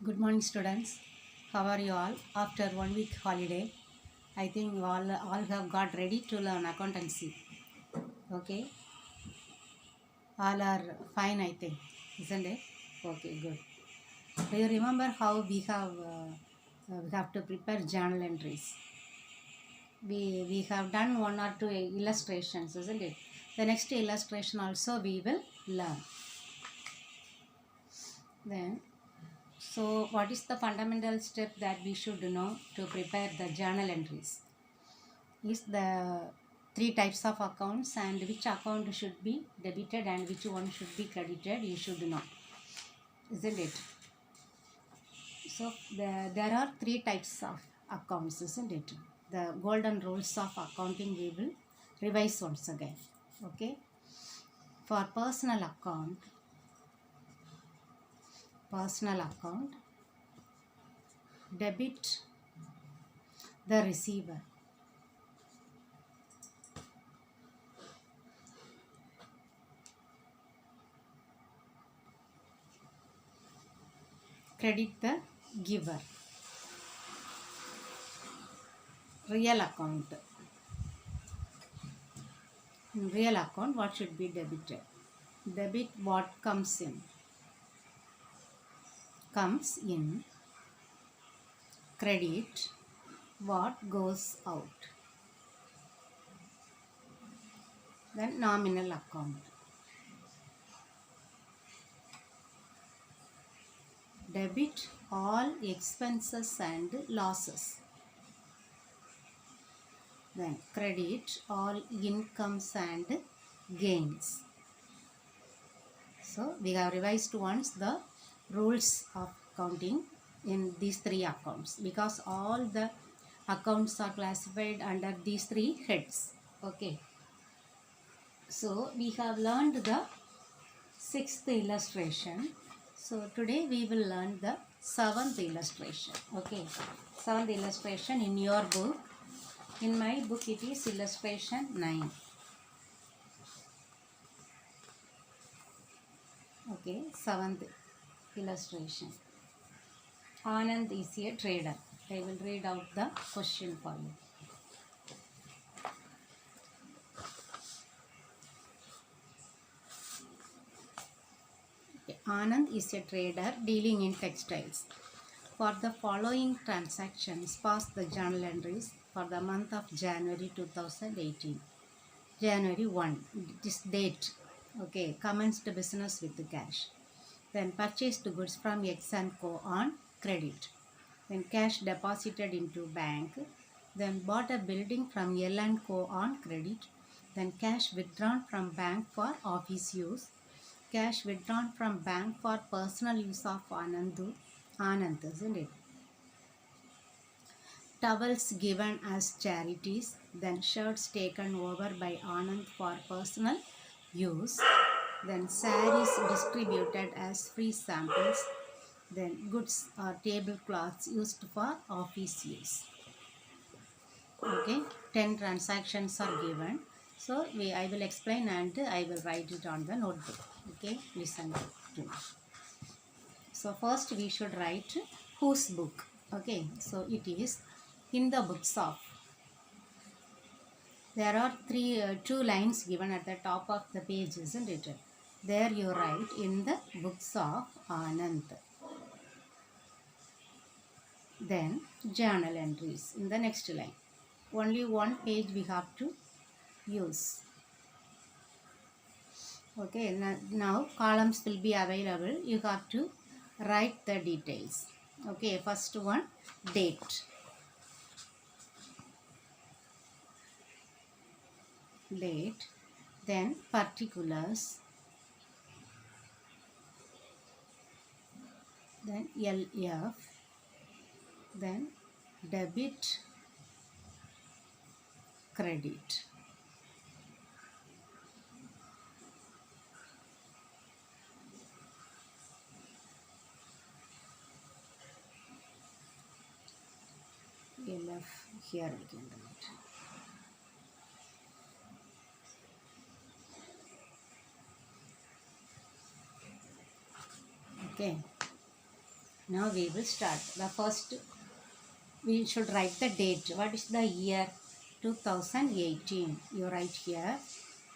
Good morning, students. How are you all? After 1 week holiday, I think all have got ready to learn accountancy. Okay, all are fine, I think, isn't it? Okay, good. Do you remember how we have to prepare journal entries? We have done one or two illustrations, isn't it? The next illustration also we will learn. Then, so what is the fundamental step that we should know to prepare the journal entries? Is the three types of accounts and which account should be debited and which one should be credited, you should know, isn't it? So there are three types of accounts, isn't it? The golden rules of accounting we will revise once again. Okay, for personal account, debit the receiver, credit the giver. Real account, in real account what should be debited? Debit what comes in, credit what goes out. Then nominal account, debit all expenses and losses. Then credit all incomes and gains. So we have revised once the rules of accounting in these three accounts, because all the accounts are classified under these three heads. Okay, so we have learned the sixth illustration. So today we will learn the seventh illustration. Okay, seventh illustration in your book. In my book it is illustration 9. Okay, seventh illustration. Anand is a trader. I will read out the question for you. Okay. Anand is a trader dealing in textiles. For the following transactions, pass the journal entries for the month of January 2018. January 1, this date. Okay, commenced business with the cash. Then purchased goods from X & Co on credit. Then cash deposited into bank. Then bought a building from L & Co on credit. Then cash withdrawn from bank for office use. Cash withdrawn from bank for personal use of Anand, isn't it? Towels given as charities, then shirts taken over by Anand for personal use, then saris distributed as free samples, then goods or tablecloths used for office use. Okay, 10 transactions are given. So I will explain and I will write it on the notebook. Okay, listen to me. So first we should write whose book. Okay, so it is in the books of. There are two lines given at the top of the page, isn't it? There you write in the books of Anand. Then journal entries in the next line. Only one page we have to use. Okay, now columns will be available. You have to write the details. Okay, first one, date. Date, then particulars, then LF, then debit, credit. LF here we can write. Okay, Now we will start. The first, we should write the date. What is the year? 2018. You write here.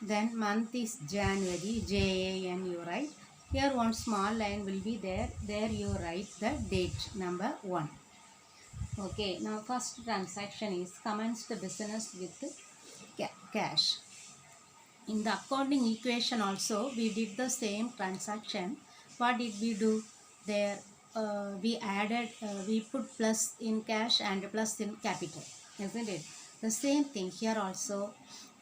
Then month is January, JAN you write. Here one small line will be there. There you write the date number 1. Okay, now first transaction is commenced business with cash. In the accounting equation also we did the same transaction. What did we do there? We put plus in cash and plus in capital, isn't it? The same thing here also,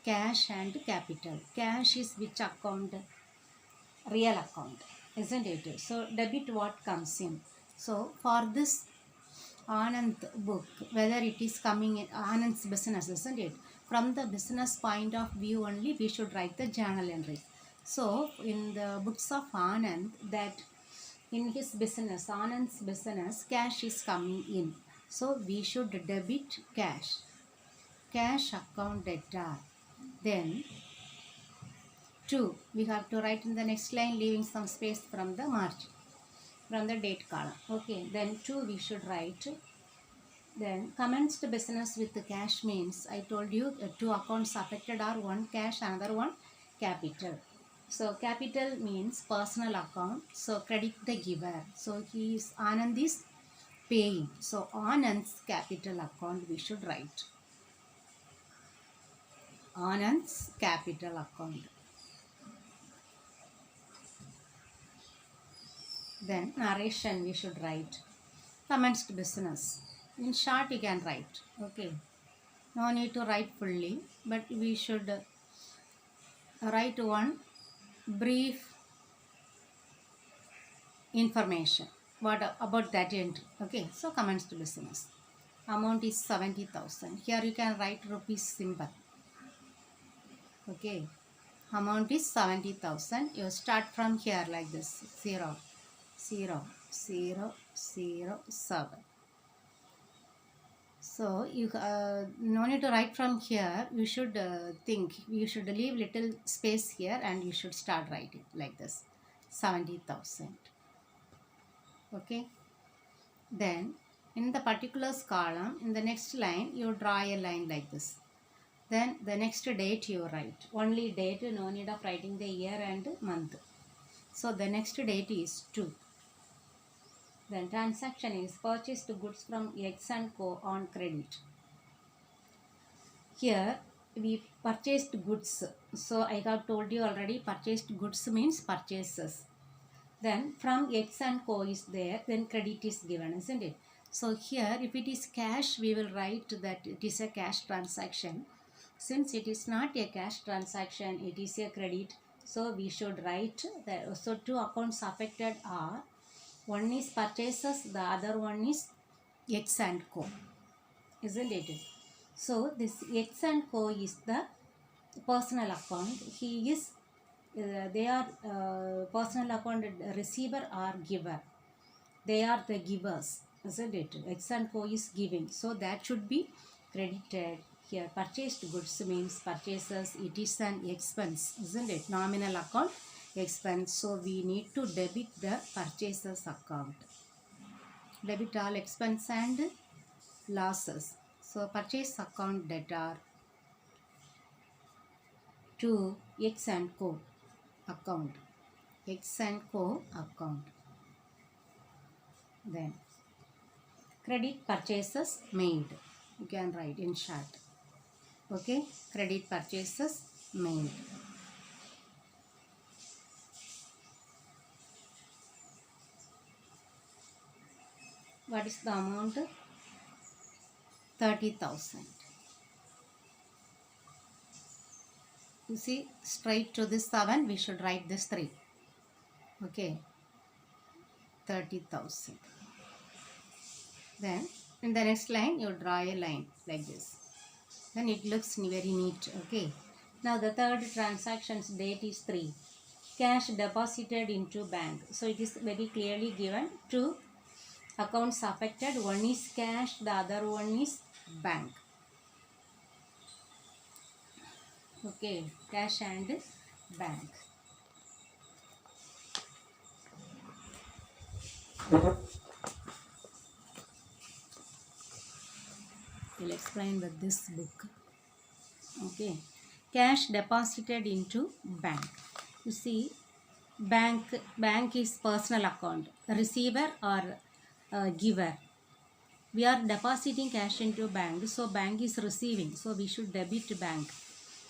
cash and capital. Cash is which account? Real account, isn't it? So debit what comes in. So for this Anand book, whether it is coming in Anand's business, isn't it? From the business point of view only, we should write the journal entry. So in the books of Anand, that in his business, Anand's business, cash is coming in. So we should debit cash. Cash account debtor. Then 2, we have to write in the next line, leaving some space from the margin, from the date column. Okay, then 2 we should write. Then commenced business with the cash means, I told you 2 accounts affected are, one cash, another one capital. So capital means personal account. So credit the giver. So Anand is paying. So Anand's capital account we should write. Anand's capital account. Then narration we should write. Commenced business. In short you can write. Okay. No need to write fully, but we should write one brief information. What about that entry? Okay. So commenced business. Amount is 70,000. Here you can write rupees symbol. Okay. Amount is 70,000. You start from here like this. 0, 0, 0, 0, 7. So you no need to write from here. You should think. You should leave little space here and you should start writing like this. 70,000. Okay. Then in the particulars column, in the next line, you draw a line like this. Then the next date you write. Only date, no need of writing the year and month. So the next date is 2. Then transaction is purchased goods from X and Co on credit. Here we purchased goods. So I have told you already, purchased goods means purchases. Then from X and Co is there, then credit is given, isn't it? So here if it is cash, we will write that it is a cash transaction. Since it is not a cash transaction, it is a credit. So we should write that. So 2 accounts affected are, one is purchases, the other one is X and Co, isn't it? So this X and Co is the personal account. He is they are personal account receiver or giver. They are the givers, isn't it? X and Co is giving. So that should be credited. Here purchased goods means purchases. It is an expense, isn't it? Nominal account expense. So we need to debit the purchases account. Debit all expense and losses. So purchase account debtor to X and Co account. X and Co account. Then credit purchases made. You can write in short. Okay, credit purchases made. What is the amount? 30,000. You see, straight to this 7, we should write this 3. Okay, 30,000. Then in the next line, you draw a line like this. Then it looks very neat. Okay. Now the third transaction's date is 3. Cash deposited into bank. So it is very clearly given. 2 accounts affected. One is cash, the other one is bank. Okay, cash and bank. will explain with this book. Okay, cash deposited into bank. You see, bank is personal account, receiver or giver. We are depositing cash into bank, so bank is receiving, so we should debit bank.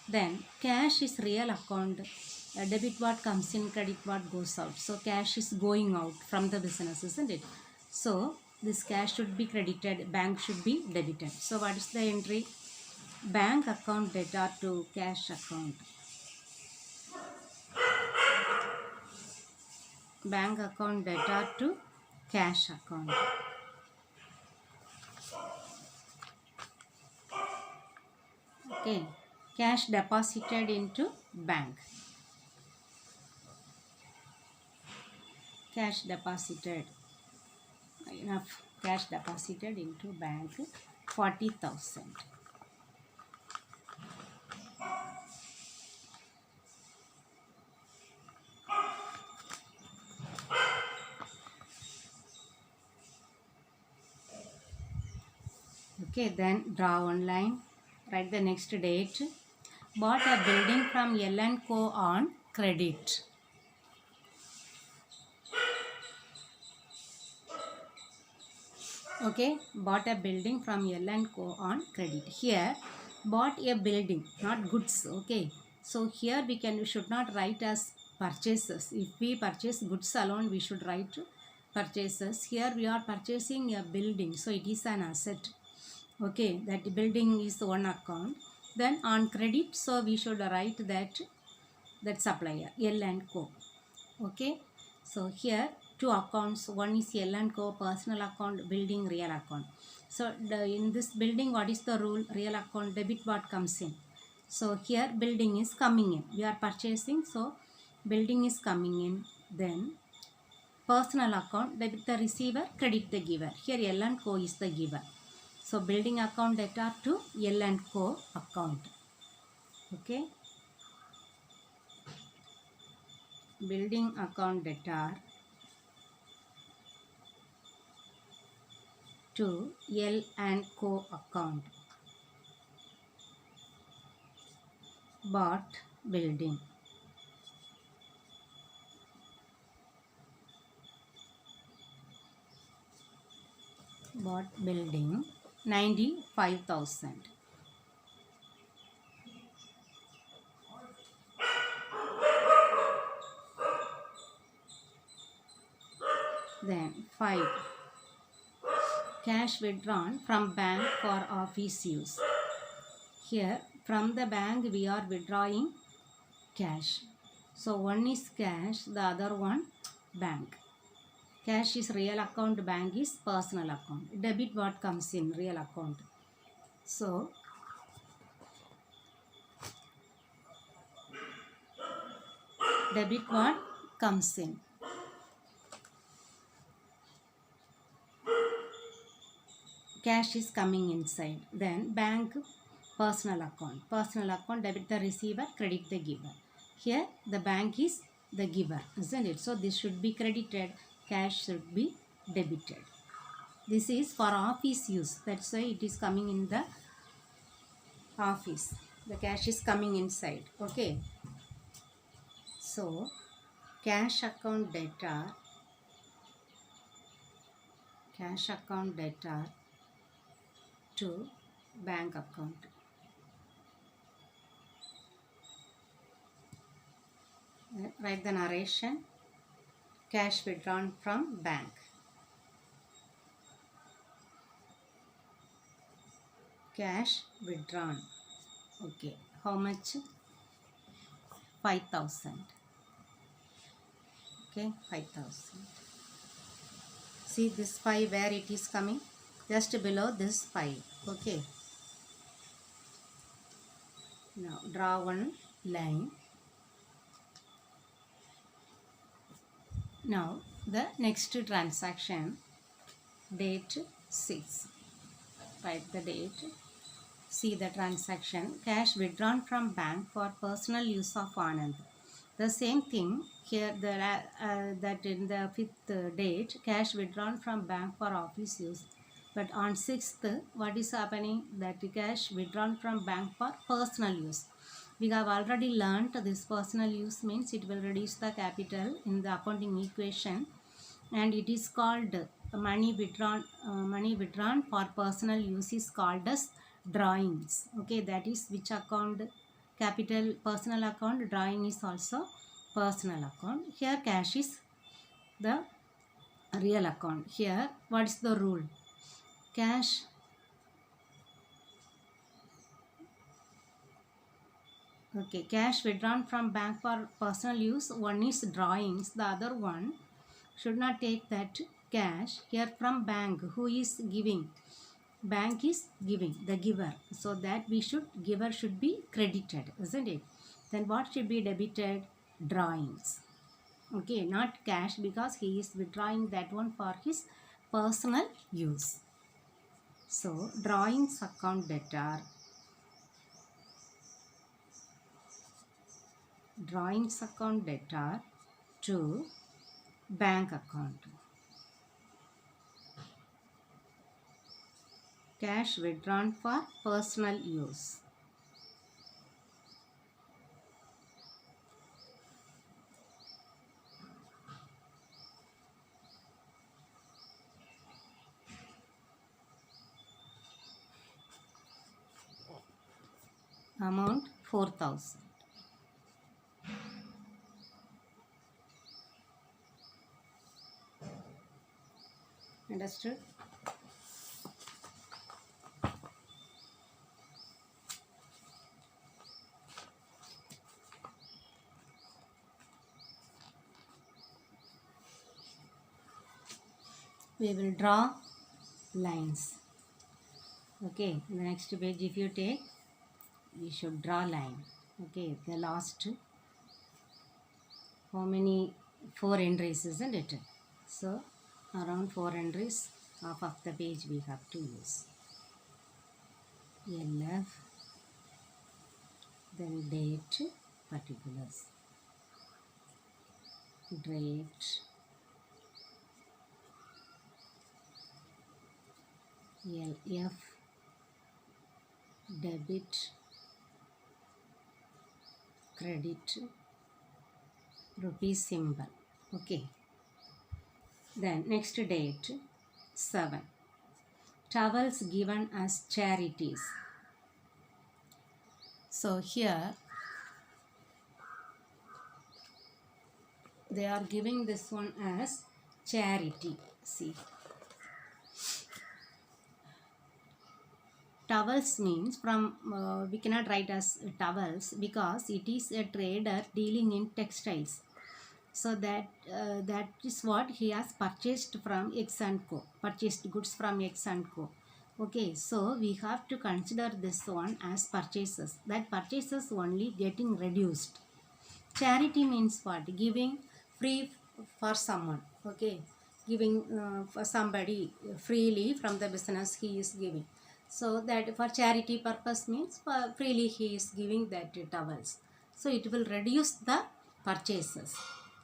Then cash is real account. Debit what comes in, credit what goes out. So cash is going out from the business, isn't it? So this cash should be credited, bank should be debited. So what is the entry? Bank account debtor to cash account. Bank account debtor to cash account. Okay, cash deposited into bank. Cash deposited, enough cash deposited into bank, 40,000. Okay, then draw one line, write the next date. Bought a building from L&Co on credit. Okay, bought a building from L&Co on credit. Here, bought a building, not goods. Okay, so here we should not write as purchases. If we purchase goods alone, we should write purchases. Here we are purchasing a building, so it is an asset. Okay, that building is one account. Then on credit, so we should write that supplier, L&Co. Okay, so here two accounts, one is L&Co personal account, building real account. So in this building, what is the rule? Real account debit what comes in. So here building is coming in, we are purchasing, so building is coming in. Then personal account, debit the receiver, credit the giver. Here L&Co is the giver. So building account debtor to L&Co account. Okay, building account debtor to L&Co account. Bought building. Bought building, 95,000. Then 5. Cash withdrawn from bank for office use. Here from the bank we are withdrawing cash. So one is cash, the other one bank. Cash is real account, bank is personal account. Debit what comes in, real account. So debit what comes in. Cash is coming inside. Then bank, personal account. Personal account, debit the receiver, credit the giver. Here the bank is the giver, isn't it? So this should be credited, cash should be debited. This is for office use. That's why it is coming in the office. The cash is coming inside. Okay. So cash account debtor to bank account. Write the narration. Cash withdrawn from bank. Cash withdrawn. Okay. How much? 5,000. Okay, 5,000. See this 5 where it is coming? Just below this 5. Okay. Now draw one line. Now the next transaction, date 6. Write the date. See the transaction. Cash withdrawn from bank for personal use of Anand. The same thing here, that in the 5th date, cash withdrawn from bank for office use. But on 6th, what is happening? That the cash withdrawn from bank for personal use. We have already learnt this personal use means it will reduce the capital in the accounting equation, and it is called money withdrawn for personal use is called as drawings. Okay, that is which account? Capital personal account. Drawing is also personal account. Here cash is the real account. Here what is the rule? Cash cash withdrawn from bank for personal use, one is drawings, the other one should not take that cash. Here from bank, who is giving? Bank is giving, the giver. So that giver should be credited, isn't it? Then what should be debited? Drawings. Okay, not cash, because he is withdrawing that one for his personal use. So drawings account debtor, drawings account debtor to bank account. Cash withdrawn for personal use. Amount 4,000. Understood? We will draw lines. Okay, the next page if you take, we should draw line. Okay, the last, how many? 4 entries, isn't it? So around 4 entries, half of the page we have to use. LF, then date, particulars, date, LF, debit, credit, rupee symbol. Okay, then next date 7. Towels given as charities. So here they are giving this one as charity. See, towels means from we cannot write as towels because it is a trader dealing in textiles. So that is what he has purchased from X and Co. Purchased goods from X and Co. Okay, so we have to consider this one as purchases. That purchases only getting reduced. Charity means what? Giving free for someone. Okay, giving for somebody freely from the business he is giving. So that for charity purpose means for freely he is giving that towels. So it will reduce the purchases.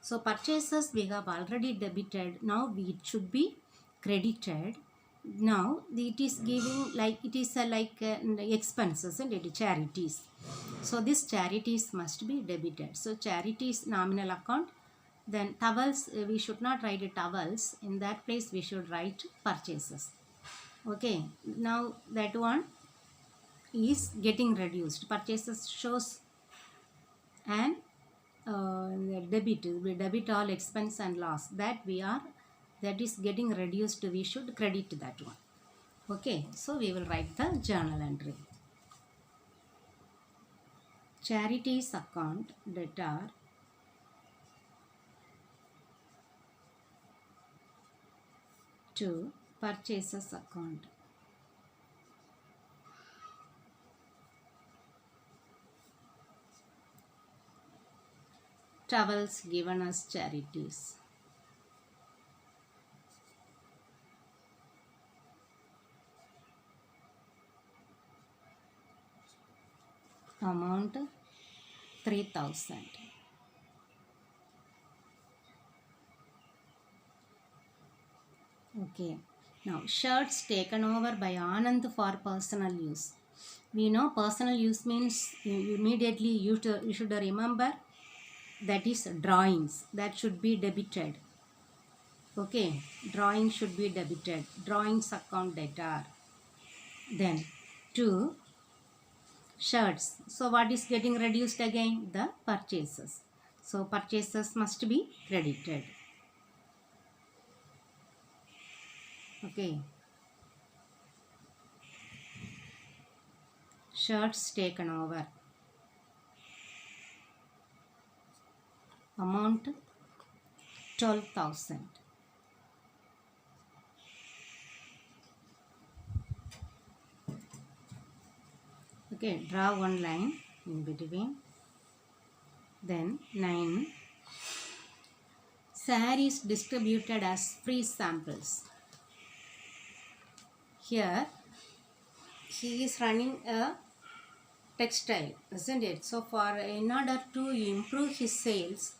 So purchases we have already debited. Now it should be credited. Now it is giving like it is like expenses and charities. So this charities must be debited. So charities nominal account. Then towels, we should not write towels. In that place we should write purchases. Okay, now that one is getting reduced. Purchases shows and debit, we debit all expense and loss, that is getting reduced, we should credit that one. Okay, so we will write the journal entry. Charities account debtor to purchases account. Towels given as charities. Amount 3,000. Okay, Now, shirts taken over by Anand for personal use. We know personal use means immediately you should remember that is drawings that should be debited. Okay, drawing should be debited. Drawings account debtor. Then 2 shirts. So what is getting reduced again? The purchases. So purchases must be credited. Okay. Shirts taken over. Amount 12,000. Okay, draw one line in between. Then 9. Sarees distributed as free samples. Here he is running a textile, isn't it? So in order to improve his sales,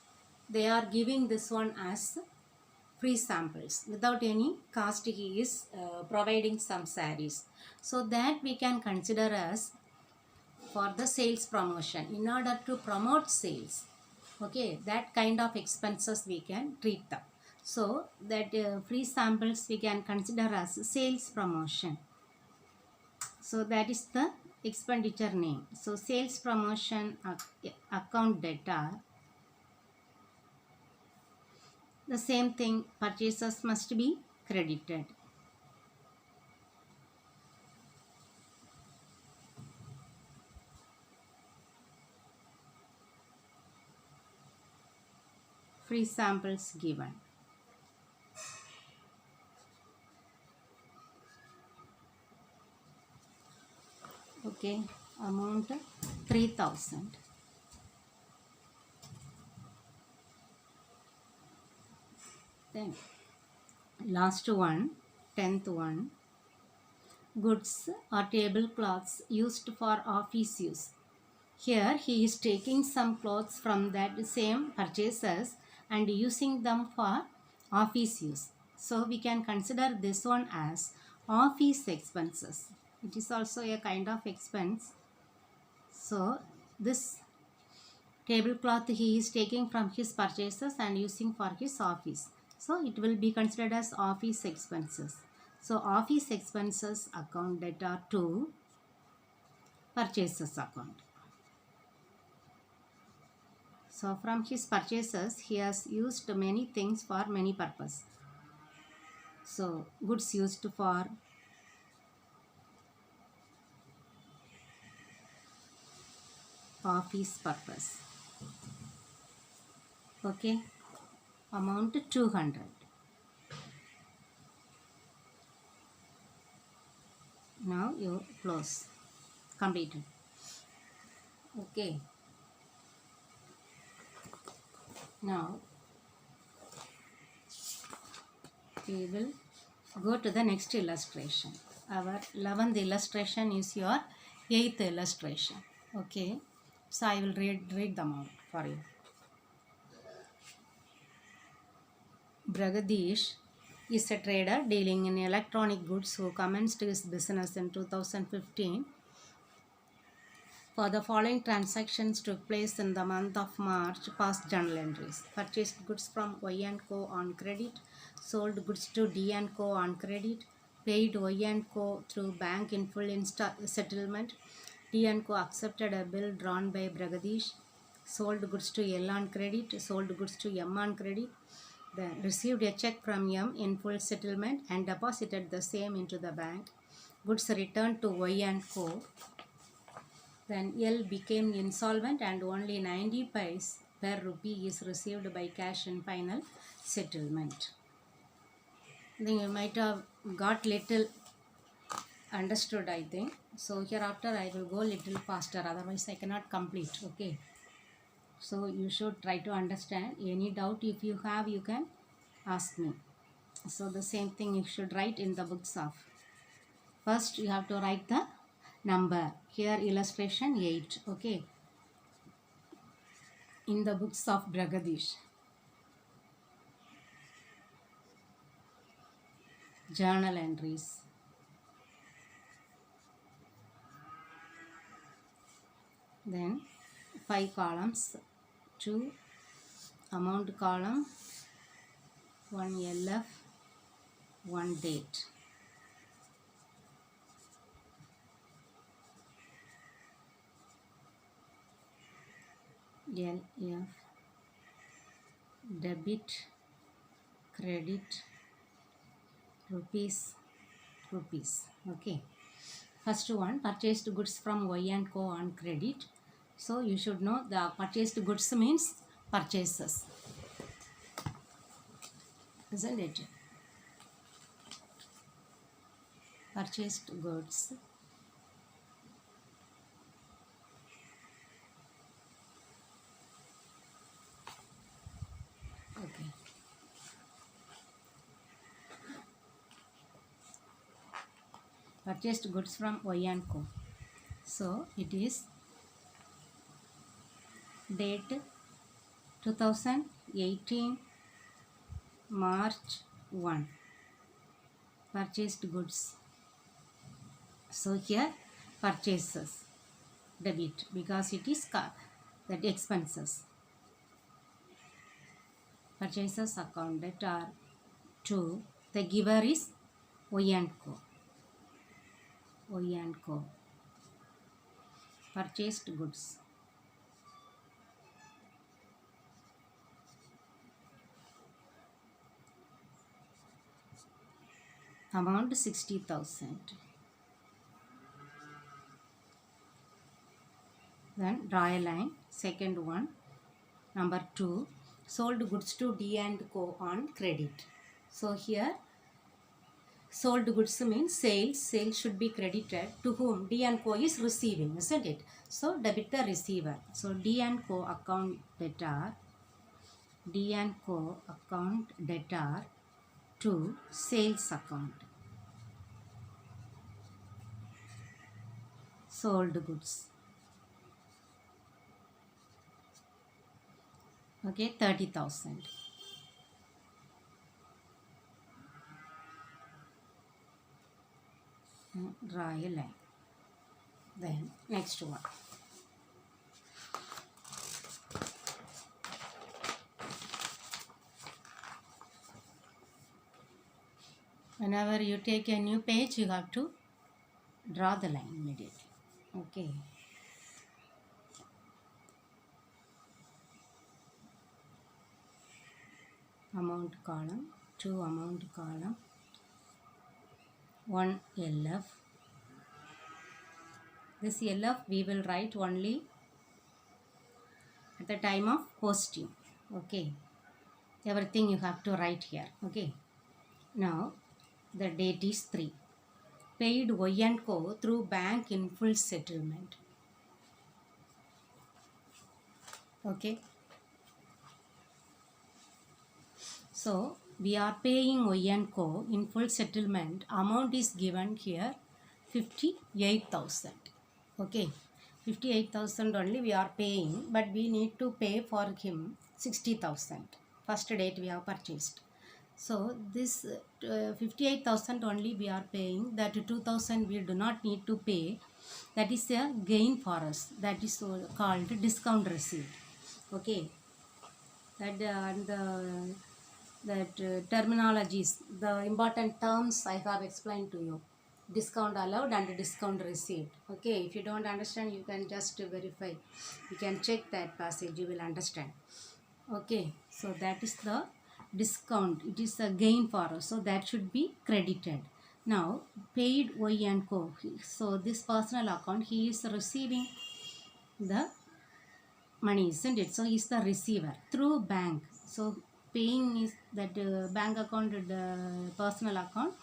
they are giving this one as free samples. Without any cost, he is providing some sarees. So that we can consider as for the sales promotion. In order to promote sales, okay, that kind of expenses we can treat them. So that free samples we can consider as sales promotion. So that is the expenditure name. So sales promotion account debtor. The same thing, purchases must be credited. Free samples given. Okay, amount 3,000. Then last one, 10th one, goods or tablecloths used for office use. Here he is taking some clothes from that same purchases and using them for office use. So we can consider this one as office expenses. It is also a kind of expense. So this tablecloth he is taking from his purchases and using for his office. So it will be considered as office expenses. So office expenses account debtor to purchases account. So from his purchases he has used many things for many purposes. So goods used for office purpose. Okay, amount 200. Now you close. Completed. Okay. Now we will go to the next illustration. Our 11th illustration is your 8th illustration. Okay. So I will read them out for you. Bragadish is a trader dealing in electronic goods who commenced his business in 2015. For the following transactions took place in the month of March, past journal entries. Purchased goods from Y & Co on credit, sold goods to D & Co on credit, paid Y & Co through bank in full settlement. D & Co accepted a bill drawn by Bragadish, sold goods to L on credit, sold goods to M on credit, then received a check from M in full settlement and deposited the same into the bank. Goods returned to Y & Co. Then L became insolvent and only 90 paise per rupee is received by cash in final settlement. Then you might have got little understood, I think. So hereafter I will go little faster, otherwise I cannot complete. Okay. So you should try to understand. Any doubt if you have, you can ask me. So the same thing you should write in the books of. First you have to write the number. Here illustration 8. Okay. In the books of Bragadish. journal entries. Then 5 columns, 2 amount column, 1 LF, 1 date. LF, debit, credit, rupees. Okay. First one, purchased goods from Y and Co on credit. So you should know the purchased goods means purchases, isn't it? Purchased goods. Okay. Purchased goods from Y and Co. So it is date 2018 March 1. Purchased goods. So here purchases, debit, because it is that expenses. Purchases account that are 2. The giver is Y and Co. Y and Co. Purchased goods. Amount 60,000. Then draw a line. Second one, number 2, sold goods to D and Co on credit. So here sold goods means sales. Sales should be credited to whom? D and Co is receiving, isn't it? So debit the receiver. So D and Co account debtor. D and Co account debtor to sales account. Sold goods. Okay, 30,000. Draw a line. Then next one. Whenever you take a new page, you have to draw the line immediately. Okay. Amount column, 2 amount column, 1 LF. This LF we will write only at the time of posting. Okay. Everything you have to write here. Okay. Now the date is 3. Paid Y and Co through bank in full settlement. Okay. So we are paying Y and Co in full settlement. Amount is given here 58,000. Okay. 58,000 only we are paying, but we need to pay for him 60,000. First date we have purchased. So this 58,000 only we are paying. That 2,000 we do not need to pay. That is a gain for us. That is called discount receipt. Okay. That terminologies, the important terms I have explained to you. Discount allowed and discount received. Okay, if you don't understand, you can just verify. You can check that passage, you will understand. Okay, so that is the discount. It is a gain for us, so that should be credited. Now, paid Y and Co. So this personal account, he is receiving the money, isn't it? So he is the receiver through bank. So paying is that bank account, the personal account,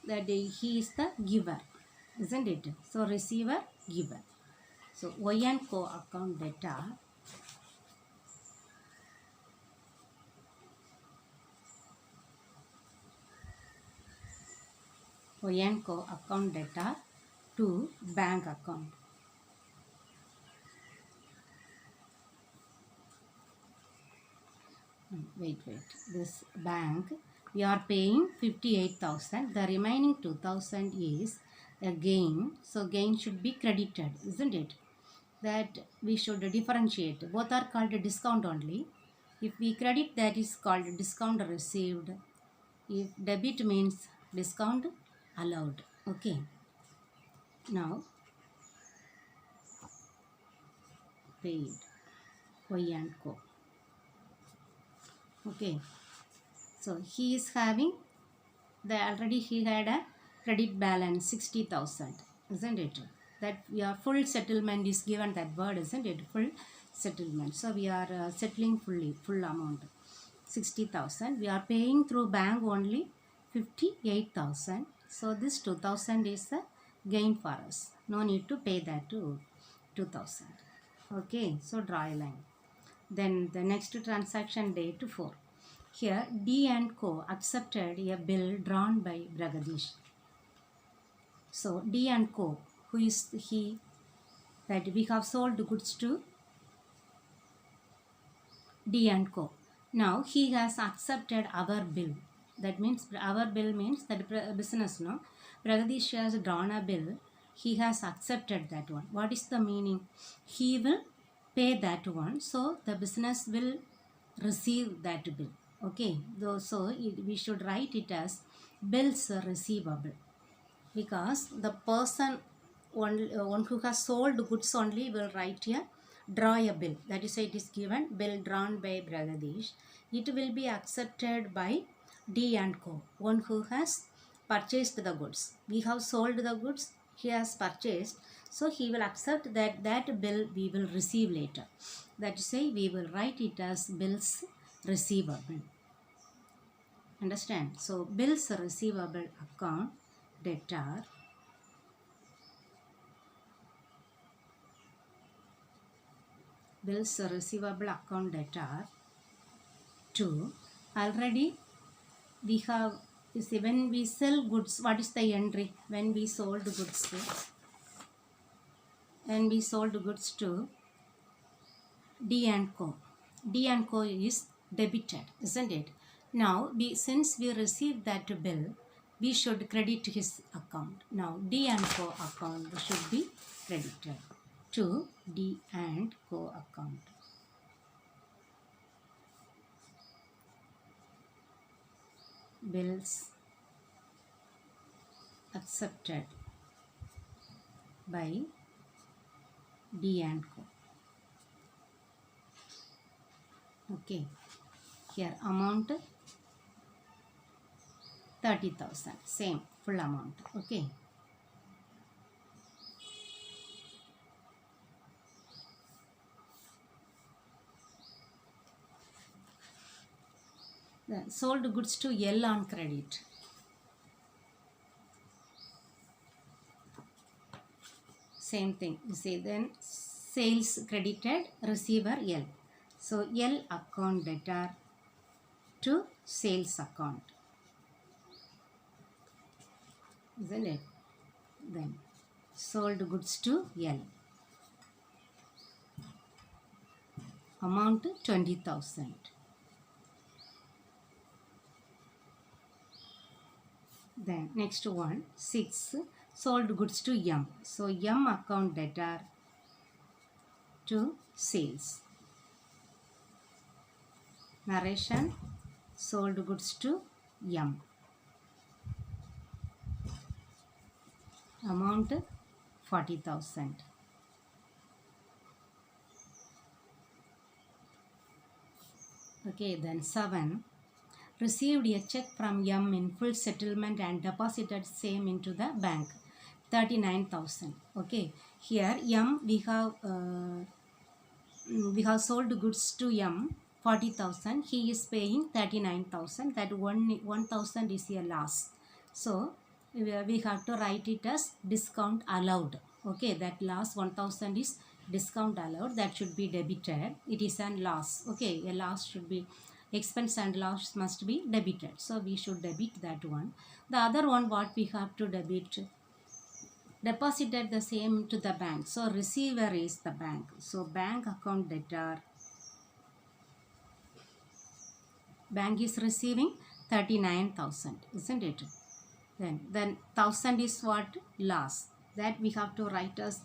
that he is the giver, isn't it? So receiver, giver. So Y and Co account data. Y and Co account data to bank account. Wait. This bank we are paying 58,000. The remaining 2,000 is a gain. So gain should be credited, isn't it? That we should differentiate. Both are called a discount only. If we credit, that is called discount received. If debit means discount allowed. Okay. Now paid Y and Co. Okay. So he is having already he had a credit balance 60,000, isn't it? That we are full settlement is given, that word, isn't it? Full settlement. So we are settling full amount 60,000. We are paying through bank only 58,000. So this 2,000 is the gain for us. No need to pay that to 2,000. Okay, so draw a line. Then the next transaction, date 4. Here D and Co accepted a bill drawn by Bragadish. So D and Co, who is he? That we have sold goods to D and Co. Now he has accepted our bill. That means our bill means that business, no? Bragadish has drawn a bill. He has accepted that one. What is the meaning? He will pay that one. So the business will receive that bill. Okay. So we should write it as bills receivable. Because the person, one who has sold goods only will write here, draw a bill. That is why it is given bill drawn by Bragadish. It will be accepted by D and Co, one who has purchased the goods. We have sold the goods, he has purchased. So he will accept that bill we will receive later. That is why we will write it as bills receivable. Understand? So bills receivable account debtor bills receivable account debtor 2. Already we have, you see, when we sell goods, what is the entry? When we sold goods to D and Co. D and Co is debited, isn't it? Now since we received that bill, we should credit his account. Now D and Co account should be credited to D and Co account. Bills accepted by D and Co. Okay, here amount 30,000, same full amount. Okay. Then sold goods to L on credit. Same thing. You see, then sales credited, receiver L. So L account debtor to sales account. Isn't it? Then sold goods to L. Amount 20,000. Then next one, 6, sold goods to M. So M account debtor to sales. Narration, sold goods to M. Amount 40,000. Okay, then 7, received a check from M in full settlement and deposited same into the bank, 39,000. Okay, here M we have sold goods to M 40,000. He is paying 39,000. That 1,000 is a loss. So we have to write it as discount allowed. Okay, that loss 1,000 is discount allowed. That should be debited. It is a loss. Okay, a loss should be, expense and loss must be debited. So we should debit that one. The other one, what we have to debit? Deposited the same to the bank. So receiver is the bank. So bank account debtor. Bank is receiving 39,000, isn't it? Then 1,000 is what? Loss. That we have to write as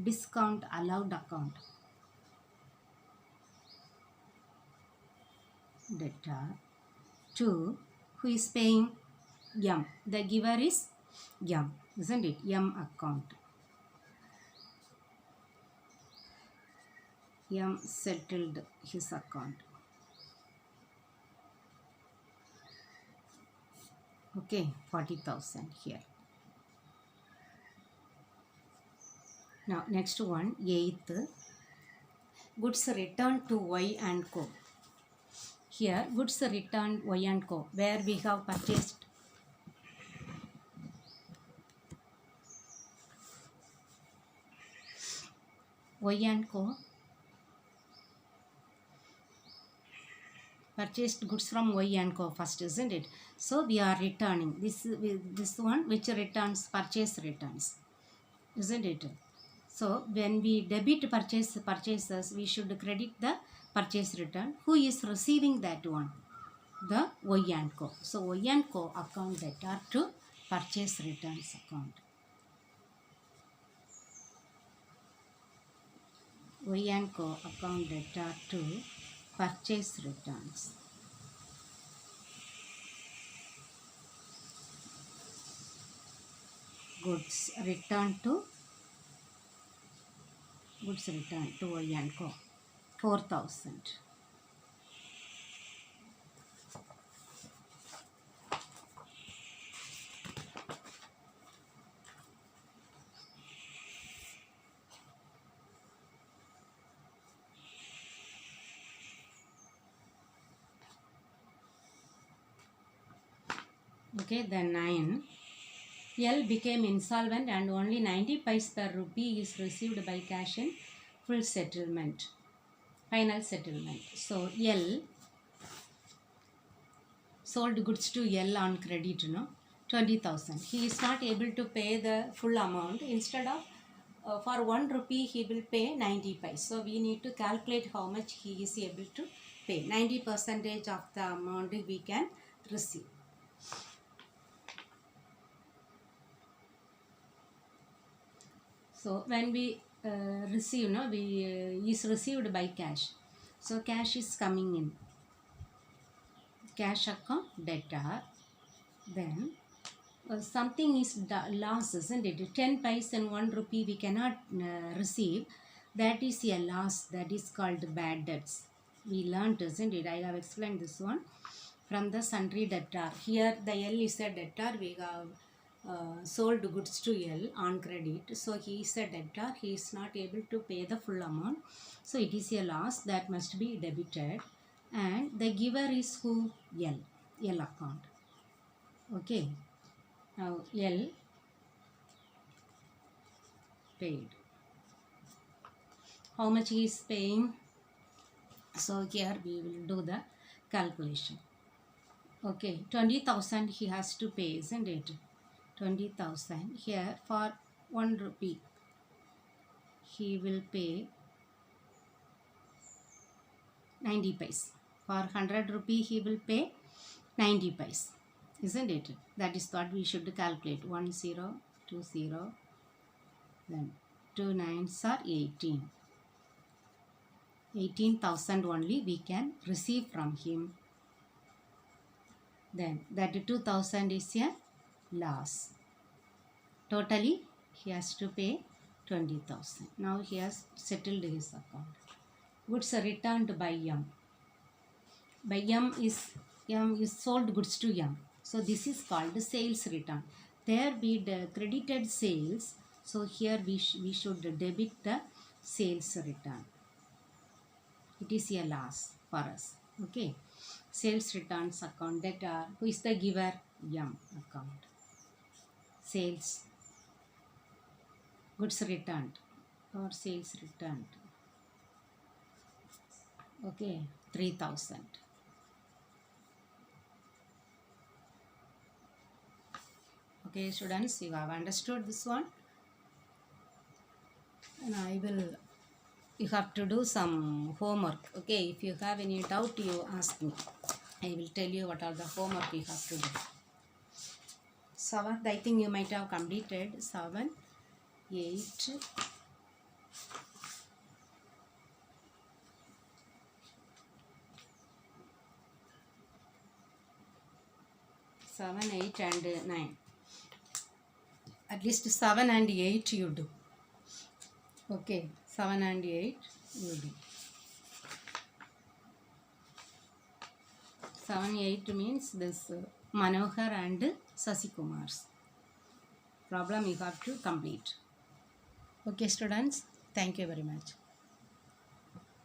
discount allowed account. Debtor to who is paying? M. The giver is M, isn't it? M account. M settled his account. Okay, 40,000 here. Now next one, 8th. Goods returned to Y and Co. Here goods returned Y and Co. Where we have purchased Y and Co. Purchased goods from Y and Co first, isn't it? So we are returning this one which returns purchase returns, isn't it? So when we debit purchases, we should credit the purchase return. Who is receiving that one? The Y and Co. So Y and Co account debtor to purchase returns account. Y and Co account debtor to purchase returns. Goods returned to Y and Co. 4,000. Okay, then 9. L became insolvent and only 90 paise per rupee is received by cash in full settlement, final settlement. So L sold goods to L on credit, 20,000. He is not able to pay the full amount. Instead of for 1 rupee he will pay 90 paise. So we need to calculate how much he is able to pay. 90% of the amount we can receive. So when we receive, is received by cash. So cash is coming in. Cash account debtor. Then something is loss, isn't it? 10 paise and 1 rupee we cannot receive. That is a loss. That is called bad debts. We learnt, isn't it? I have explained this one from the sundry debtor. Here the L is a debtor. We have sold goods to L on credit. So he is a debtor. He is not able to pay the full amount. So it is a loss that must be debited. And the giver is who? L. L account. Okay. Now L paid. How much he is paying? So here we will do the calculation. Okay, 20,000 he has to pay, isn't it? 20,000. Here for 1 rupee he will pay 90 paise. For 100 rupee he will pay 90 paise, isn't it? That is what we should calculate. 10, 20, then 2 9s are 18. 18,000 only we can receive from him. Then that 2,000 is a loss. Totally he has to pay 20,000. Now he has settled his account. Goods are returned by M. By M is sold goods to M. So this is called sales return. There we credited sales. So here we should debit the sales return. It is a loss for us. Okay. Sales returns account debtor. Who is the giver? M account. Sales. Goods returned or sales returned. Okay. 3,000. Okay, students, you have understood this one. And you have to do some homework. Okay, if you have any doubt, you ask me. I will tell you what are the homework we have to do. 7th, I think you might have completed 7, 8, 7, 8 and 9. At least 7 and 8 you do. Okay, 7 and 8 you do. 7, 8 means this Manohar and Sasikumar's problem you have to complete. Okay students, thank you very much.